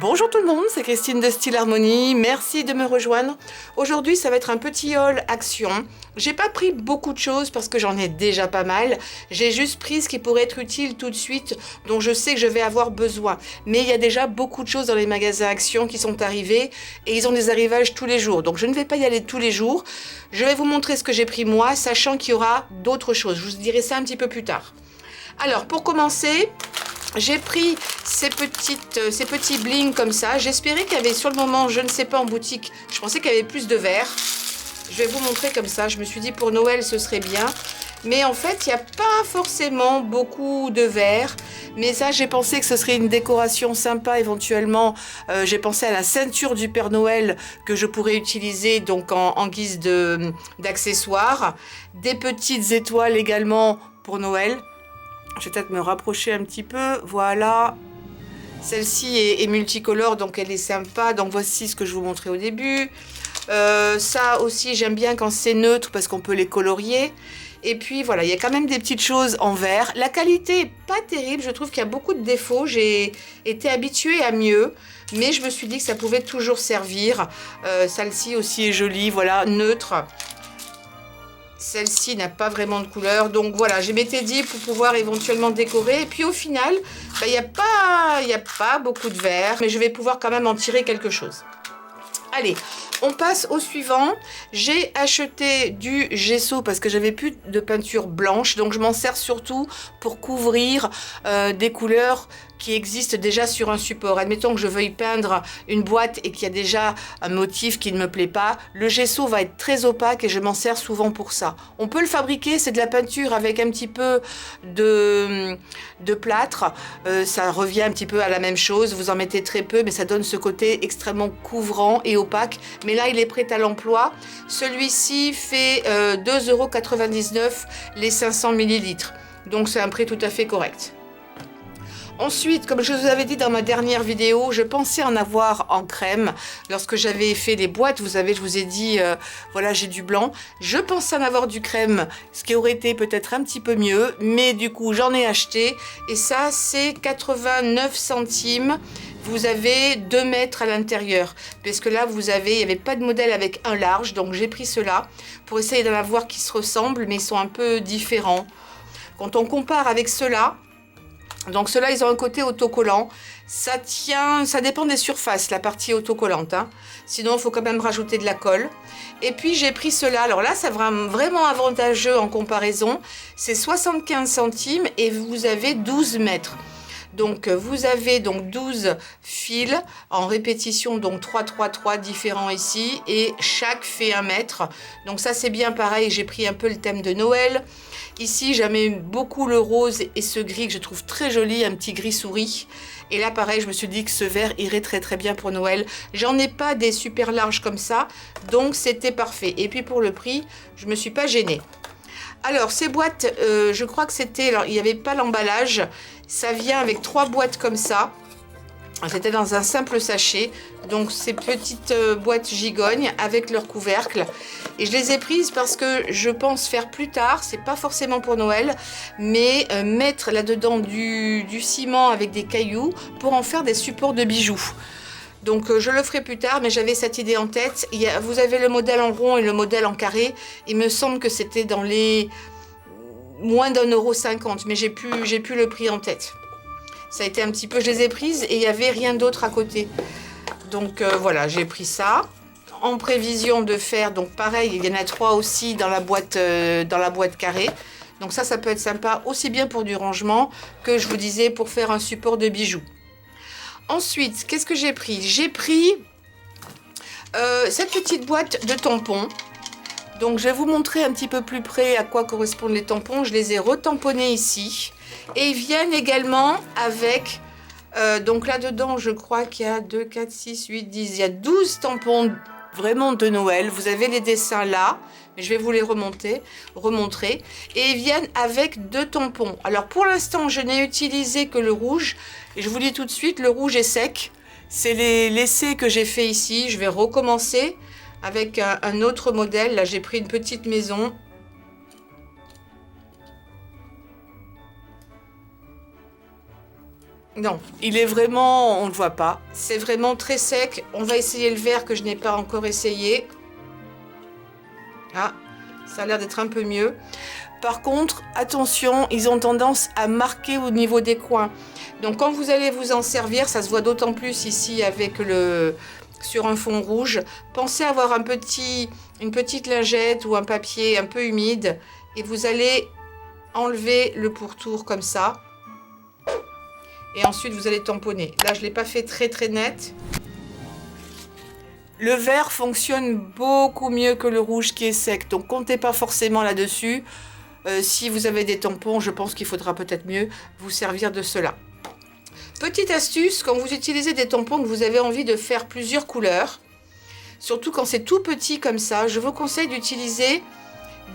Bonjour tout le monde, c'est Christine de Style Harmonie, merci de me rejoindre. Aujourd'hui ça va être un petit haul action. J'ai pas pris beaucoup de choses parce que j'en ai déjà pas mal. J'ai juste pris ce qui pourrait être utile tout de suite, dont je sais que je vais avoir besoin. Mais il y a déjà beaucoup de choses dans les magasins action qui sont arrivés et ils ont des arrivages tous les jours. Donc je ne vais pas y aller tous les jours. Je vais vous montrer ce que j'ai pris moi, sachant qu'il y aura d'autres choses. Je vous dirai ça un petit peu plus tard. Alors pour commencer, j'ai pris ces petits bling comme ça. J'espérais qu'il y avait sur le moment, je ne sais pas, en boutique. Je pensais qu'il y avait plus de verre. Je vais vous montrer comme ça. Je me suis dit pour Noël ce serait bien. Mais en fait, il n'y a pas forcément beaucoup de verre. Mais ça, j'ai pensé que ce serait une décoration sympa éventuellement. J'ai pensé à la ceinture du Père Noël que je pourrais utiliser donc en guise d'accessoire. Des petites étoiles également pour Noël. Je vais peut-être me rapprocher un petit peu, voilà. Celle-ci est multicolore, donc elle est sympa. Donc voici ce que je vous montrais au début. Ça aussi, j'aime bien quand c'est neutre parce qu'on peut les colorier. Et puis voilà, il y a quand même des petites choses en verre. La qualité n'est pas terrible, je trouve qu'il y a beaucoup de défauts. J'ai été habituée à mieux, mais je me suis dit que ça pouvait toujours servir. Celle-ci aussi est jolie, voilà, neutre. Celle-ci n'a pas vraiment de couleur, donc voilà, je m'étais dit pour pouvoir éventuellement décorer. Et puis au final, il n'y a pas beaucoup de verre, mais je vais pouvoir quand même en tirer quelque chose. Allez, on passe au suivant. J'ai acheté du gesso parce que j'avais plus de peinture blanche, donc je m'en sers surtout pour couvrir des couleurs qui existent déjà sur un support. Admettons que je veuille peindre une boîte et qu'il y a déjà un motif qui ne me plaît pas, le gesso va être très opaque et je m'en sers souvent pour ça. On peut le fabriquer, c'est de la peinture avec un petit peu de plâtre, ça revient un petit peu à la même chose, vous en mettez très peu mais ça donne ce côté extrêmement couvrant et opaque. Mais là il est prêt à l'emploi. Celui-ci fait 2,99 € les 500 ml, donc c'est un prix tout à fait correct. Ensuite, comme je vous avais dit dans ma dernière vidéo, je pensais en avoir en crème. Lorsque j'avais fait les boîtes, vous savez, je vous ai dit, voilà, j'ai du blanc. Je pensais en avoir du crème, ce qui aurait été peut-être un petit peu mieux. Mais du coup, j'en ai acheté. Et ça, c'est 89 centimes. Vous avez 2 mètres à l'intérieur. Parce que là, il n'y avait pas de modèle avec un large. Donc, j'ai pris cela pour essayer d'en avoir qui se ressemblent, mais ils sont un peu différents. Quand on compare avec ceux-là, donc ceux-là, ils ont un côté autocollant. Ça tient, ça dépend des surfaces, la partie autocollante. Hein. Sinon, il faut quand même rajouter de la colle. Et puis, j'ai pris ceux-là. Alors là, c'est vraiment avantageux en comparaison. C'est 75 centimes et vous avez 12 mètres. Donc, vous avez donc 12 fils en répétition, donc 3 différents ici. Et chaque fait 1 mètre. Donc ça, c'est bien pareil. J'ai pris un peu le thème de Noël. Ici, j'aime beaucoup le rose et ce gris que je trouve très joli, un petit gris souris. Et là, pareil, je me suis dit que ce vert irait très bien pour Noël. J'en ai pas des super larges comme ça, donc c'était parfait. Et puis pour le prix, je me suis pas gênée. Alors, ces boîtes, je crois que c'était... Alors, il n'y avait pas l'emballage. Ça vient avec 3 boîtes comme ça. C'était dans un simple sachet, donc ces petites boîtes gigognes avec leur couvercle. Et je les ai prises parce que je pense faire plus tard, c'est pas forcément pour Noël, mais mettre là-dedans du ciment avec des cailloux pour en faire des supports de bijoux. Donc je le ferai plus tard, mais j'avais cette idée en tête. Vous avez le modèle en rond et le modèle en carré. Il me semble que c'était dans les moins d'1,50 €, mais j'ai plus le prix en tête. Ça a été un petit peu, je les ai prises et il n'y avait rien d'autre à côté. Donc voilà, j'ai pris ça. En prévision de faire, donc pareil, il y en a 3 aussi dans la boîte carrée. Donc ça peut être sympa aussi bien pour du rangement que je vous disais pour faire un support de bijoux. Ensuite, qu'est-ce que j'ai pris? J'ai pris cette petite boîte de tampons. Donc je vais vous montrer un petit peu plus près à quoi correspondent les tampons. Je les ai retamponnés ici. Et ils viennent également avec, donc là-dedans, je crois qu'il y a 2, 4, 6, 8, 10, il y a 12 tampons vraiment de Noël. Vous avez les dessins là, mais je vais vous les remontrer. Et ils viennent avec 2 tampons. Alors pour l'instant, je n'ai utilisé que le rouge. Et je vous dis tout de suite, le rouge est sec. C'est l'essai que j'ai fait ici. Je vais recommencer avec un autre modèle. Là, j'ai pris une petite maison. Non, il est vraiment, on ne le voit pas. C'est vraiment très sec. On va essayer le vert que je n'ai pas encore essayé. Ah, ça a l'air d'être un peu mieux. Par contre, attention, ils ont tendance à marquer au niveau des coins. Donc quand vous allez vous en servir, ça se voit d'autant plus ici avec sur un fond rouge. Pensez à avoir une petite lingette ou un papier un peu humide. Et vous allez enlever le pourtour comme ça. Et ensuite, vous allez tamponner. Là, je ne l'ai pas fait très très net. Le vert fonctionne beaucoup mieux que le rouge qui est sec. Donc, comptez pas forcément là-dessus. Si vous avez des tampons, je pense qu'il faudra peut-être mieux vous servir de cela. Petite astuce, quand vous utilisez des tampons que vous avez envie de faire plusieurs couleurs, surtout quand c'est tout petit comme ça, je vous conseille d'utiliser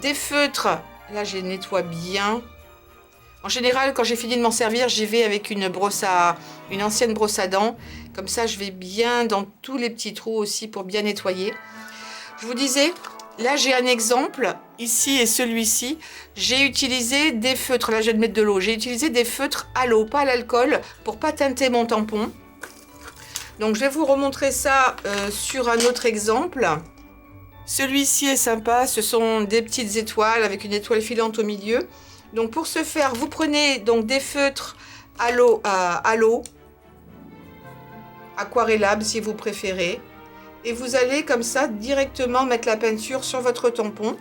des feutres. Là, je les nettoie bien. En général, quand j'ai fini de m'en servir, j'y vais avec une ancienne brosse à dents. Comme ça, je vais bien dans tous les petits trous aussi pour bien nettoyer. Je vous disais, là, j'ai un exemple. Ici et celui-ci, j'ai utilisé des feutres. Là, je vais mettre de l'eau. J'ai utilisé des feutres à l'eau, pas à l'alcool, pour pas teinter mon tampon. Donc, je vais vous remontrer ça sur un autre exemple. Celui-ci est sympa. Ce sont des petites étoiles avec une étoile filante au milieu. Donc pour ce faire, vous prenez donc des feutres à l'eau, aquarellables si vous préférez. Et vous allez comme ça directement mettre la peinture sur votre tampon.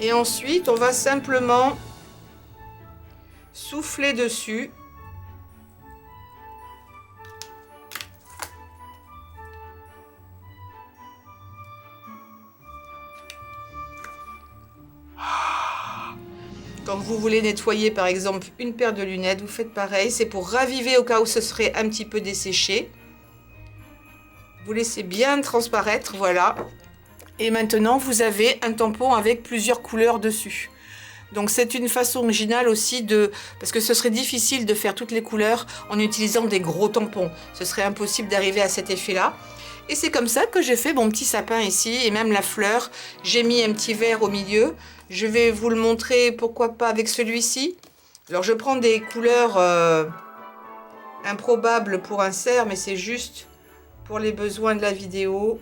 Et ensuite, on va simplement souffler dessus. Quand vous voulez nettoyer par exemple une paire de lunettes, vous faites pareil. C'est pour raviver au cas où ce serait un petit peu desséché. Vous laissez bien transparaître, voilà. Et maintenant, vous avez un tampon avec plusieurs couleurs dessus. Donc c'est une façon originale aussi parce que ce serait difficile de faire toutes les couleurs en utilisant des gros tampons. Ce serait impossible d'arriver à cet effet-là. Et c'est comme ça que j'ai fait mon petit sapin ici, et même la fleur. J'ai mis un petit vert au milieu. Je vais vous le montrer, pourquoi pas avec celui-ci. Alors je prends des couleurs improbables pour un cerf, mais c'est juste pour les besoins de la vidéo.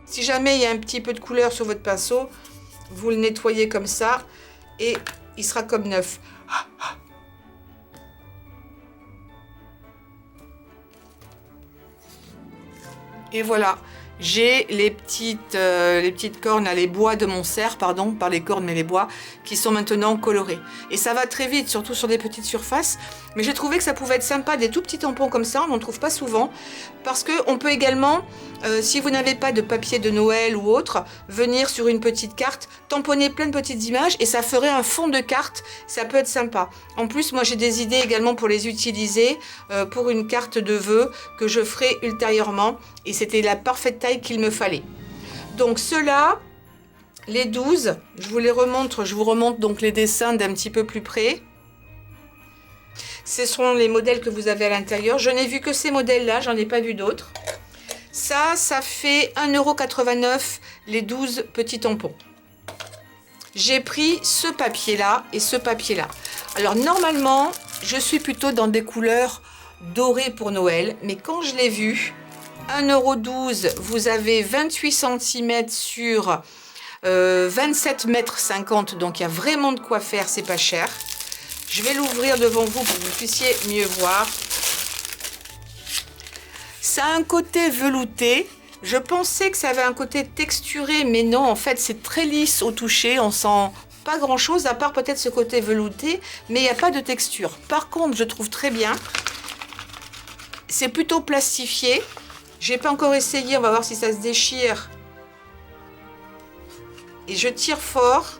Si jamais il y a un petit peu de couleur sur votre pinceau, vous le nettoyez comme ça et il sera comme neuf. Et voilà, j'ai les petites cornes, les bois de mon cerf, pardon, pas les cornes mais les bois, qui sont maintenant colorés. Et ça va très vite, surtout sur des petites surfaces. Mais j'ai trouvé que ça pouvait être sympa, des tout petits tampons comme ça, on n'en trouve pas souvent. Parce qu'on peut également, si vous n'avez pas de papier de Noël ou autre, venir sur une petite carte, tamponner plein de petites images et ça ferait un fond de carte, ça peut être sympa. En plus, moi j'ai des idées également pour les utiliser pour une carte de vœux que je ferai ultérieurement. Et c'était la parfaite taille qu'il me fallait. Donc ceux-là, les 12, je vous les remontre, je vous remonte donc les dessins d'un petit peu plus près. Ce sont les modèles que vous avez à l'intérieur. Je n'ai vu que ces modèles-là, j'en ai pas vu d'autres. Ça fait 1,89 € les 12 petits tampons. J'ai pris ce papier-là et ce papier-là. Alors normalement, je suis plutôt dans des couleurs dorées pour Noël, mais quand je l'ai vu, 1,12 €, vous avez 28 cm sur 27,50 m, donc il y a vraiment de quoi faire, c'est pas cher. Je vais l'ouvrir devant vous pour que vous puissiez mieux voir. Ça a un côté velouté. Je pensais que ça avait un côté texturé, mais non, en fait, c'est très lisse au toucher. On sent pas grand-chose, à part peut-être ce côté velouté, mais il n'y a pas de texture. Par contre, je trouve très bien. C'est plutôt plastifié. J'ai pas encore essayé, on va voir si ça se déchire. Et je tire fort.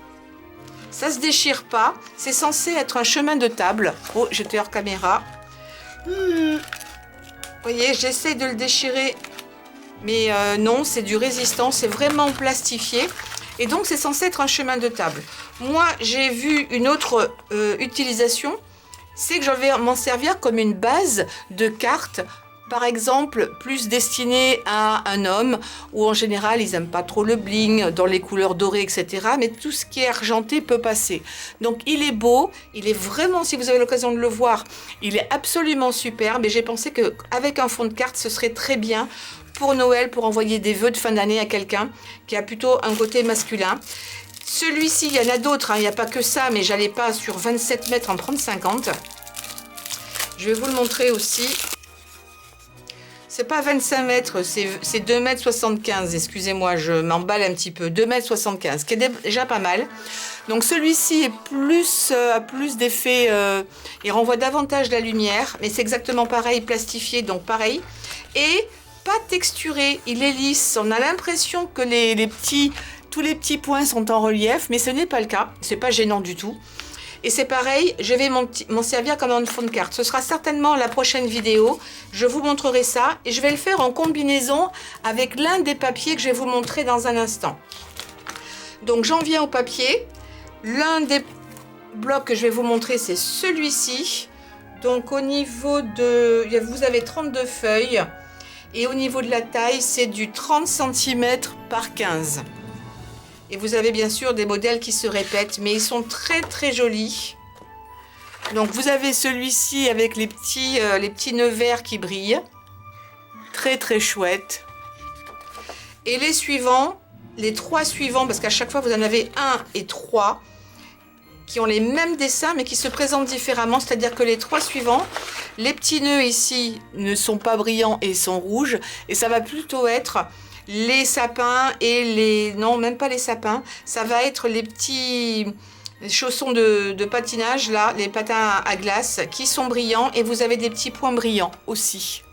Ça se déchire pas. C'est censé être un chemin de table. Oh, j'étais hors caméra. Vous voyez, j'essaie de le déchirer. Mais non, c'est du résistant. C'est vraiment plastifié. Et donc, c'est censé être un chemin de table. Moi, j'ai vu une autre utilisation. c'est que je vais m'en servir comme une base de cartes, par exemple, plus destinée à un homme, où en général, ils n'aiment pas trop le bling, dans les couleurs dorées, etc. Mais tout ce qui est argenté peut passer. Donc, il est beau, il est vraiment, si vous avez l'occasion de le voir, il est absolument superbe. Et j'ai pensé qu'avec un fond de carte, ce serait très bien pour Noël, pour envoyer des vœux de fin d'année à quelqu'un qui a plutôt un côté masculin. Celui-ci, il y en a d'autres, hein, il n'y a pas que ça, mais j'allais pas sur 27 mètres en prendre 50. Je vais vous le montrer aussi. C'est pas 25 mètres, c'est 2 mètres 75, excusez-moi, je m'emballe un petit peu, 2 mètres 75, qui est déjà pas mal. Donc celui-ci est a plus d'effet, il renvoie davantage la lumière, mais c'est exactement pareil, plastifié, donc pareil. Et pas texturé, il est lisse, on a l'impression que tous les petits points sont en relief, mais ce n'est pas le cas, c'est pas gênant du tout. Et c'est pareil, je vais m'en servir comme un fond de carte. Ce sera certainement la prochaine vidéo. Je vous montrerai ça et je vais le faire en combinaison avec l'un des papiers que je vais vous montrer dans un instant. Donc j'en viens au papier. L'un des blocs que je vais vous montrer, c'est celui-ci. Donc au niveau de... Vous avez 32 feuilles. Et au niveau de la taille, c'est du 30 cm par 15. Et vous avez bien sûr des modèles qui se répètent, mais ils sont très très jolis. Donc vous avez celui-ci avec les petits nœuds verts qui brillent. Très très chouette. Et les suivants, les 3 suivants, parce qu'à chaque fois vous en avez 1 et 3, qui ont les mêmes dessins mais qui se présentent différemment. C'est-à-dire que les 3 suivants, les petits nœuds ici ne sont pas brillants et sont rouges. Et ça va plutôt être... les sapins et les... non, même pas les sapins. Ça va être les petits chaussons de patinage, là, les patins à glace, qui sont brillants. Et vous avez des petits points brillants aussi.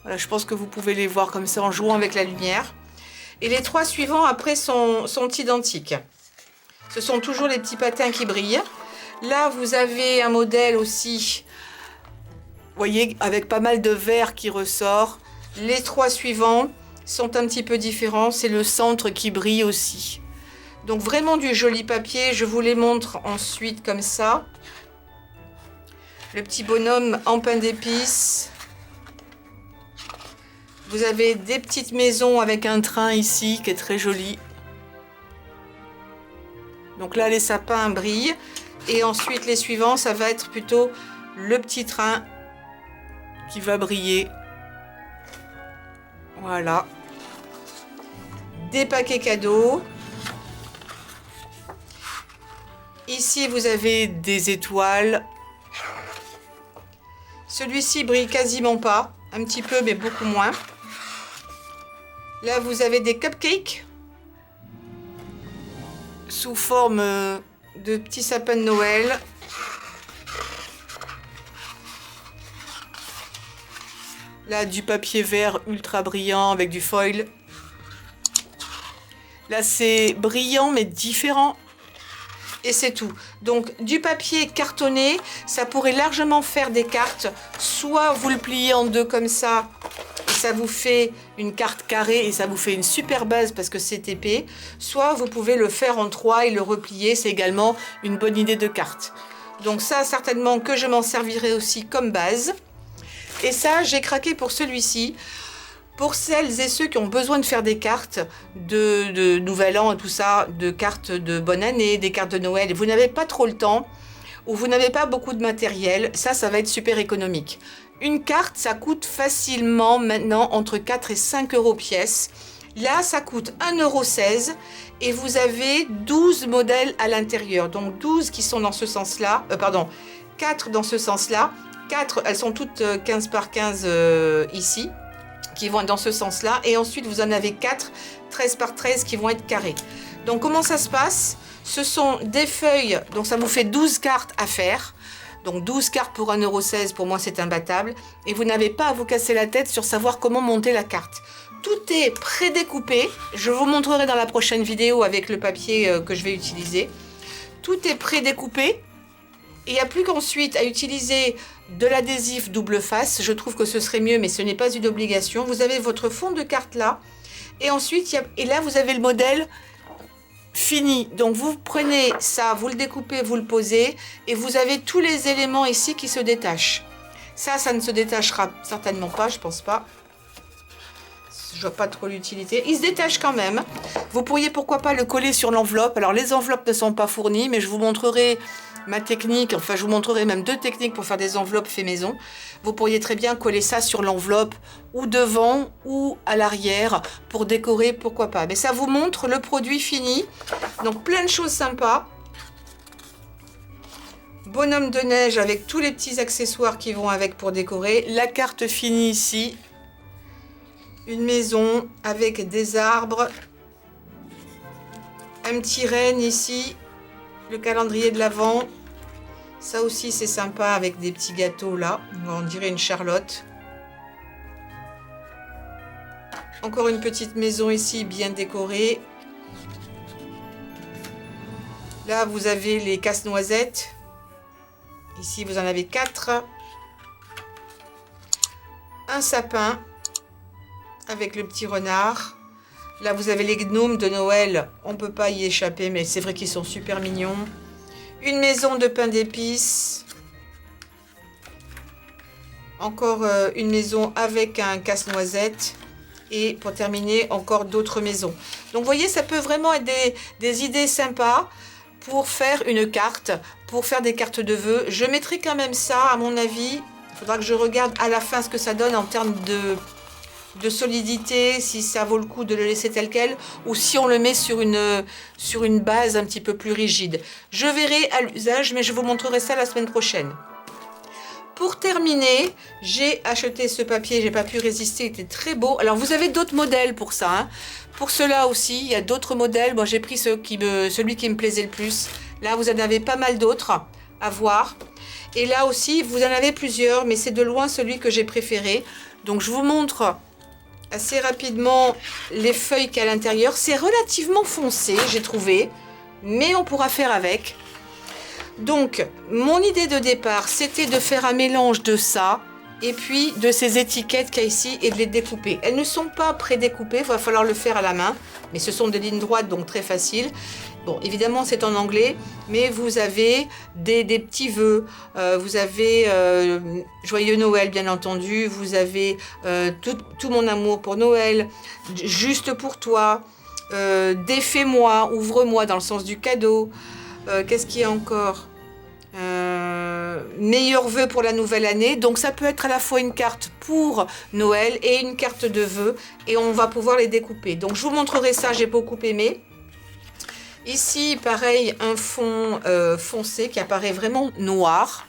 Voilà, je pense que vous pouvez les voir comme ça en jouant avec la lumière. Et les 3 suivants, après, sont identiques. Ce sont toujours les petits patins qui brillent. Là, vous avez un modèle aussi, vous voyez, avec pas mal de vert qui ressort. Les 3 suivants sont un petit peu différents, c'est le centre qui brille aussi. Donc vraiment du joli papier, je vous les montre ensuite comme ça. Le petit bonhomme en pain d'épices. Vous avez des petites maisons avec un train ici qui est très joli. Donc là les sapins brillent et ensuite les suivants ça va être plutôt le petit train qui va briller. Voilà. Des paquets cadeaux. Ici, vous avez des étoiles. Celui-ci brille quasiment pas. Un petit peu, mais beaucoup moins. Là, vous avez des cupcakes. Sous forme de petits sapins de Noël. Là, du papier vert ultra brillant avec du foil. Là, c'est brillant, mais différent. Et c'est tout. Donc, du papier cartonné, ça pourrait largement faire des cartes. Soit vous le pliez en deux comme ça, et ça vous fait une carte carrée, et ça vous fait une super base parce que c'est épais. Soit vous pouvez le faire en 3 et le replier. C'est également une bonne idée de carte. Donc ça, certainement que je m'en servirai aussi comme base. Et ça, j'ai craqué pour celui-ci. Pour celles et ceux qui ont besoin de faire des cartes de Nouvel An et tout ça, de cartes de bonne année, des cartes de Noël, et vous n'avez pas trop le temps, ou vous n'avez pas beaucoup de matériel, ça va être super économique. Une carte, ça coûte facilement maintenant entre 4 et 5 euros pièce. Là, ça coûte 1,16 € et vous avez 12 modèles à l'intérieur. Donc 12 qui sont dans ce sens-là, 4 dans ce sens-là. 4, elles sont toutes 15 par 15 ici, qui vont être dans ce sens-là. Et ensuite, vous en avez 4, 13 par 13 qui vont être carrés. Donc, comment ça se passe? Ce sont des feuilles, donc ça vous fait 12 cartes à faire. Donc, 12 cartes pour 1,16 €, pour moi, c'est imbattable. Et vous n'avez pas à vous casser la tête sur savoir comment monter la carte. Tout est prédécoupé. Je vous montrerai dans la prochaine vidéo avec le papier que je vais utiliser. Tout est prédécoupé. Et il n'y a plus qu'ensuite à utiliser de l'adhésif double face. Je trouve que ce serait mieux, mais ce n'est pas une obligation. Vous avez votre fond de carte là. Et ensuite, et là, vous avez le modèle fini. Donc vous prenez ça, vous le découpez, vous le posez et vous avez tous les éléments ici qui se détachent. Ça ne se détachera certainement pas, je pense pas. Je vois pas trop l'utilité. Il se détache quand même. Vous pourriez pourquoi pas le coller sur l'enveloppe. Alors les enveloppes ne sont pas fournies, mais je vous montrerai ma technique. Enfin, je vous montrerai même 2 techniques pour faire des enveloppes fait maison. Vous pourriez très bien coller ça sur l'enveloppe ou devant ou à l'arrière pour décorer, pourquoi pas. Mais ça vous montre le produit fini. Donc plein de choses sympas. Bonhomme de neige avec tous les petits accessoires qui vont avec pour décorer. La carte finie ici. Une maison avec des arbres. Un petit renne ici. Le calendrier de l'Avent. Ça aussi c'est sympa avec des petits gâteaux là. On dirait une Charlotte. Encore une petite maison ici bien décorée. Là vous avez les casse-noisettes. Ici vous en avez 4. Un sapin avec le petit renard. Là vous avez les gnomes de Noël. On ne peut pas y échapper mais c'est vrai qu'ils sont super mignons. Une maison de pain d'épices. Encore une maison avec un casse-noisette. Et pour terminer, encore d'autres maisons. Donc vous voyez, ça peut vraiment être des idées sympas pour faire une carte, pour faire des cartes de vœux. Je mettrai quand même ça, à mon avis. Il faudra que je regarde à la fin ce que ça donne en termes de solidité, si ça vaut le coup de le laisser tel quel, ou si on le met sur une base un petit peu plus rigide. Je verrai à l'usage, mais je vous montrerai ça la semaine prochaine. Pour terminer, j'ai acheté ce papier, j'ai pas pu résister, il était très beau. Alors vous avez d'autres modèles pour ça, hein. Pour cela aussi, il y a d'autres modèles. Moi j'ai pris celui qui me plaisait le plus. Là vous en avez pas mal d'autres à voir. Et là aussi, vous en avez plusieurs, mais c'est de loin celui que j'ai préféré. Donc je vous montre assez rapidement les feuilles qu'il y a à l'intérieur. C'est relativement foncé, j'ai trouvé, mais on pourra faire avec. Donc, mon idée de départ, c'était de faire un mélange de ça et puis de ces étiquettes qu'il y a ici et de les découper. Elles ne sont pas pré-découpées, il va falloir le faire à la main, mais ce sont des lignes droites, donc très facile. Bon, évidemment, c'est en anglais, mais vous avez des petits vœux, vous avez Joyeux Noël, bien entendu, vous avez tout mon amour pour Noël, juste pour toi, défais-moi, ouvre-moi dans le sens du cadeau. Qu'est-ce qu'il y a encore? Meilleurs vœux pour la nouvelle année. Donc ça peut être à la fois une carte pour Noël et une carte de vœux. Et on va pouvoir les découper. Donc je vous montrerai ça, j'ai beaucoup aimé. Ici, pareil, un fond foncé qui apparaît vraiment noir.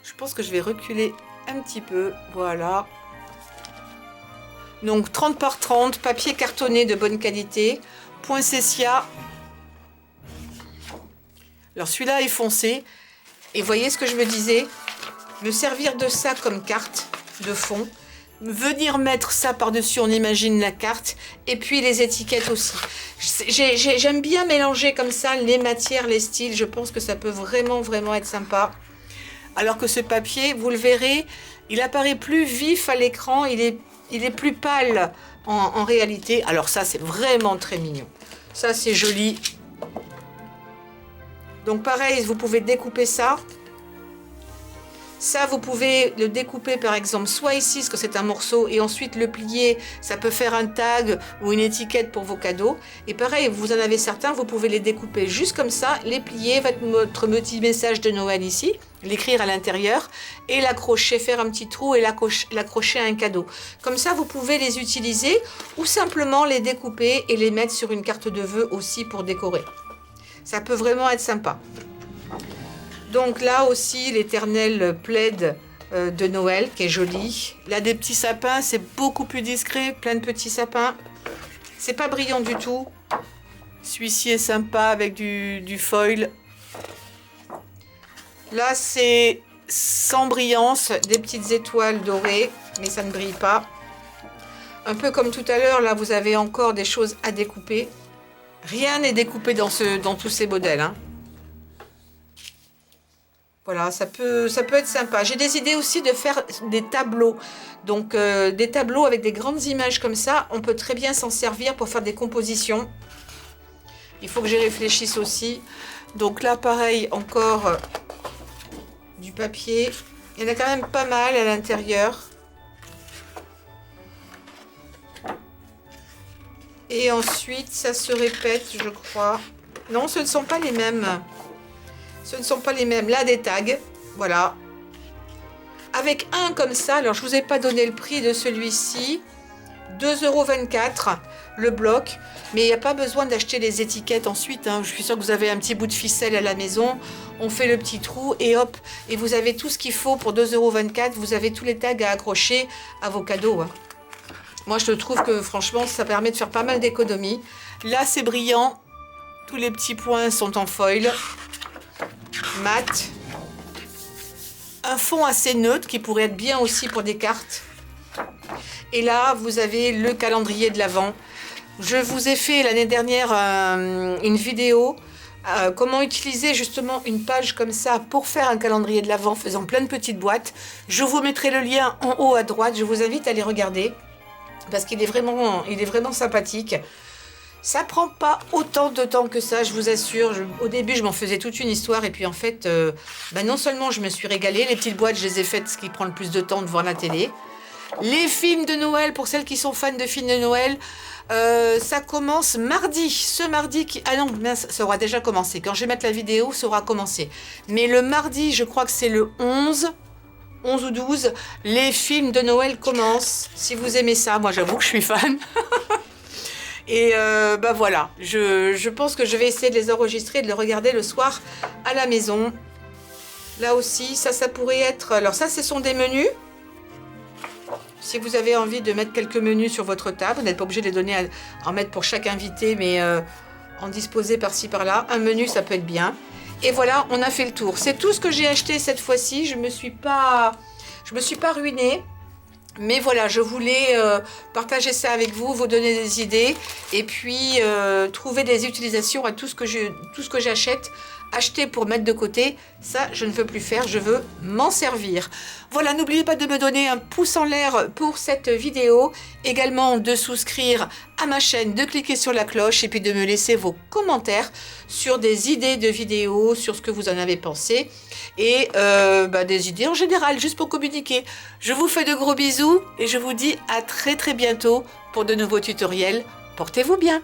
Je pense que je vais reculer un petit peu. Voilà. Donc 30 par 30, papier cartonné de bonne qualité. Poinsettia. Alors celui-là est foncé. Et voyez ce que je me disais, me servir de ça comme carte de fond, venir mettre ça par-dessus, on imagine la carte, et puis les étiquettes aussi. J'aime bien mélanger comme ça les matières, les styles, je pense que ça peut vraiment être sympa. Alors que ce papier, vous le verrez, il apparaît plus vif à l'écran, il est plus pâle en réalité. Alors ça, c'est vraiment très mignon. Ça, c'est joli. Donc pareil, vous pouvez découper ça. Ça, vous pouvez le découper par exemple soit ici, parce que c'est un morceau, et ensuite le plier. Ça peut faire un tag ou une étiquette pour vos cadeaux. Et pareil, vous en avez certains, vous pouvez les découper juste comme ça, les plier, votre petit message de Noël ici, l'écrire à l'intérieur, et l'accrocher, faire un petit trou et l'accrocher à un cadeau. Comme ça, vous pouvez les utiliser ou simplement les découper et les mettre sur une carte de vœux aussi pour décorer. Ça peut vraiment être sympa. Donc là aussi, l'éternel plaid de Noël qui est joli. Là, des petits sapins, c'est beaucoup plus discret. Plein de petits sapins. C'est pas brillant du tout. Celui-ci est sympa avec du foil. Là, c'est sans brillance. Des petites étoiles dorées, mais ça ne brille pas. Un peu comme tout à l'heure, là, vous avez encore des choses à découper. Rien n'est découpé dans tous ces modèles, hein. Voilà, ça peut être sympa. J'ai des idées aussi de faire des tableaux. Donc, des tableaux avec des grandes images comme ça. On peut très bien s'en servir pour faire des compositions. Il faut que j'y réfléchisse aussi. Donc là, pareil, encore du papier. Il y en a quand même pas mal à l'intérieur. Et ensuite, ça se répète, je crois. Non, ce ne sont pas les mêmes. Ce ne sont pas les mêmes. Là, des tags. Voilà. Avec un comme ça, alors je ne vous ai pas donné le prix de celui-ci. 2,24 € le bloc. Mais il n'y a pas besoin d'acheter les étiquettes ensuite. Hein. Je suis sûre que vous avez un petit bout de ficelle à la maison. On fait le petit trou et hop. Et vous avez tout ce qu'il faut pour 2,24 €. Vous avez tous les tags à accrocher à vos cadeaux. Hein. Moi, je trouve que franchement, ça permet de faire pas mal d'économies. Là, c'est brillant. Tous les petits points sont en foil. Mat. Un fond assez neutre qui pourrait être bien aussi pour des cartes. Et là, vous avez le calendrier de l'Avent. Je vous ai fait l'année dernière une vidéo comment utiliser justement une page comme ça pour faire un calendrier de l'Avent faisant plein de petites boîtes. Je vous mettrai le lien en haut à droite. Je vous invite à les regarder parce qu'il est vraiment sympathique. Ça prend pas autant de temps que ça, je vous assure. Au début, je m'en faisais toute une histoire. Et puis, en fait, non seulement je me suis régalée. Les petites boîtes, je les ai faites, ce qui prend le plus de temps devant la télé. Les films de Noël, pour celles qui sont fans de films de Noël, ça commence mardi. Ce mardi qui... Ah non, mince, ça aura déjà commencé. Quand je vais mettre la vidéo, ça aura commencé. Mais le mardi, je crois que c'est le 11 ou 12, les films de Noël commencent. Si vous aimez ça, moi j'avoue que je suis fan. Et voilà, je pense que je vais essayer de les enregistrer et de les regarder le soir à la maison. Là aussi, ça pourrait être... Alors ça, ce sont des menus. Si vous avez envie de mettre quelques menus sur votre table, vous n'êtes pas obligé de les donner en mettre pour chaque invité, mais en disposer par-ci, par-là. Un menu, ça peut être bien. Et voilà, on a fait le tour. C'est tout ce que j'ai acheté cette fois-ci. Je me suis pas ruinée. Mais voilà, je voulais partager ça avec vous, vous donner des idées et puis trouver des utilisations à tout ce que j'achète. Acheter pour mettre de côté, ça je ne veux plus faire, je veux m'en servir. Voilà, n'oubliez pas de me donner un pouce en l'air pour cette vidéo. Également de souscrire à ma chaîne, de cliquer sur la cloche et puis de me laisser vos commentaires sur des idées de vidéos, sur ce que vous en avez pensé. Et des idées en général, juste pour communiquer. Je vous fais de gros bisous et je vous dis à très bientôt pour de nouveaux tutoriels. Portez-vous bien!